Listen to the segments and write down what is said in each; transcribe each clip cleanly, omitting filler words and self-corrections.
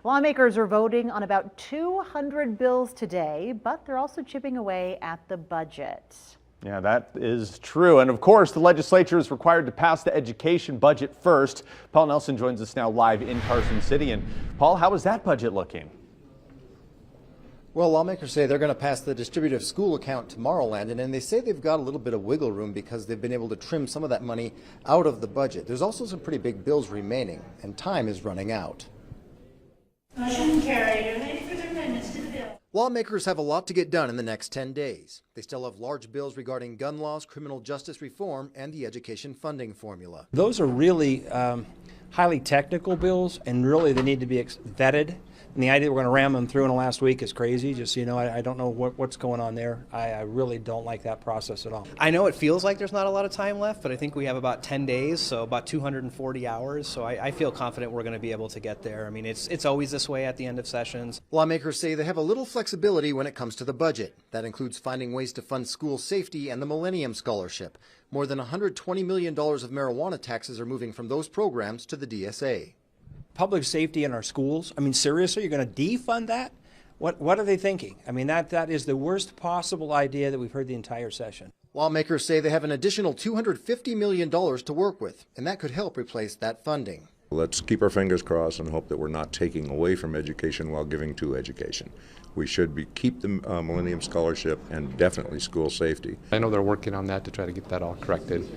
Lawmakers are voting on about 200 bills today, but they're also chipping away at the budget. Yeah, that is true. And of course, the legislature is required to pass the education budget first. Paul Nelson joins us now live in Carson City. And Paul, how is that budget looking? Well, lawmakers say they're going to pass the distributive school account tomorrow, Landon, and they say they've got a little bit of wiggle room because they've been able to trim some of that money out of the budget. There's also some pretty big bills remaining, and time is running out. Motion carried. Are there any further amendments to the bill? Lawmakers have a lot to get done in the next 10 days. They still have large bills regarding gun laws, criminal justice reform, and the education funding formula. Those are really highly technical bills, and really they need to be vetted. And the idea we're going to ram them through in the last week is crazy. Just so you know, I don't know what's going on there. I really don't like that process at all. I know it feels like there's not a lot of time left, but I think we have about 10 days, so about 240 hours. So I feel confident we're going to be able to get there. I mean, it's always this way at the end of sessions. Lawmakers say they have a little flexibility when it comes to the budget. That includes finding ways to fund school safety and the Millennium Scholarship. More than $120 million of marijuana taxes are moving from those programs to the DSA. Public safety in our schools. I mean, seriously, you're going to defund that? What are they thinking? I mean, that is the worst possible idea that we've heard the entire session. Lawmakers say they have an additional $250 million to work with, and that could help replace that funding. Let's keep our fingers crossed and hope that we're not taking away from education while giving to education. We should keep the Millennium Scholarship and definitely school safety. I know they're working on that to try to get that all corrected.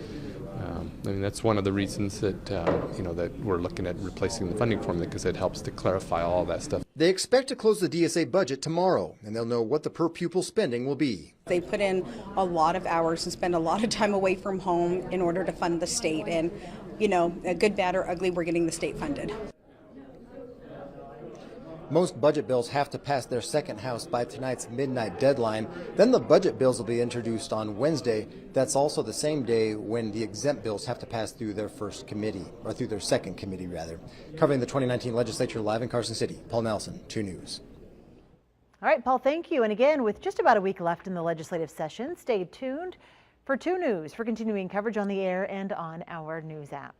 I mean, that's one of the reasons that that we're looking at replacing the funding formula, because it helps to clarify all that stuff. They expect to close the DSA budget tomorrow, and they'll know what the per pupil spending will be. They put in a lot of hours and spend a lot of time away from home in order to fund the state, and good, bad, or ugly, we're getting the state funded. Most budget bills have to pass their second house by tonight's midnight deadline. Then the budget bills will be introduced on Wednesday. That's also the same day when the exempt bills have to pass through their first committee, or through their second committee, rather. Covering the 2019 legislature live in Carson City, Paul Nelson, 2 News. All right, Paul, thank you. And again, with just about a week left in the legislative session, stay tuned for 2 News for continuing coverage on the air and on our news app.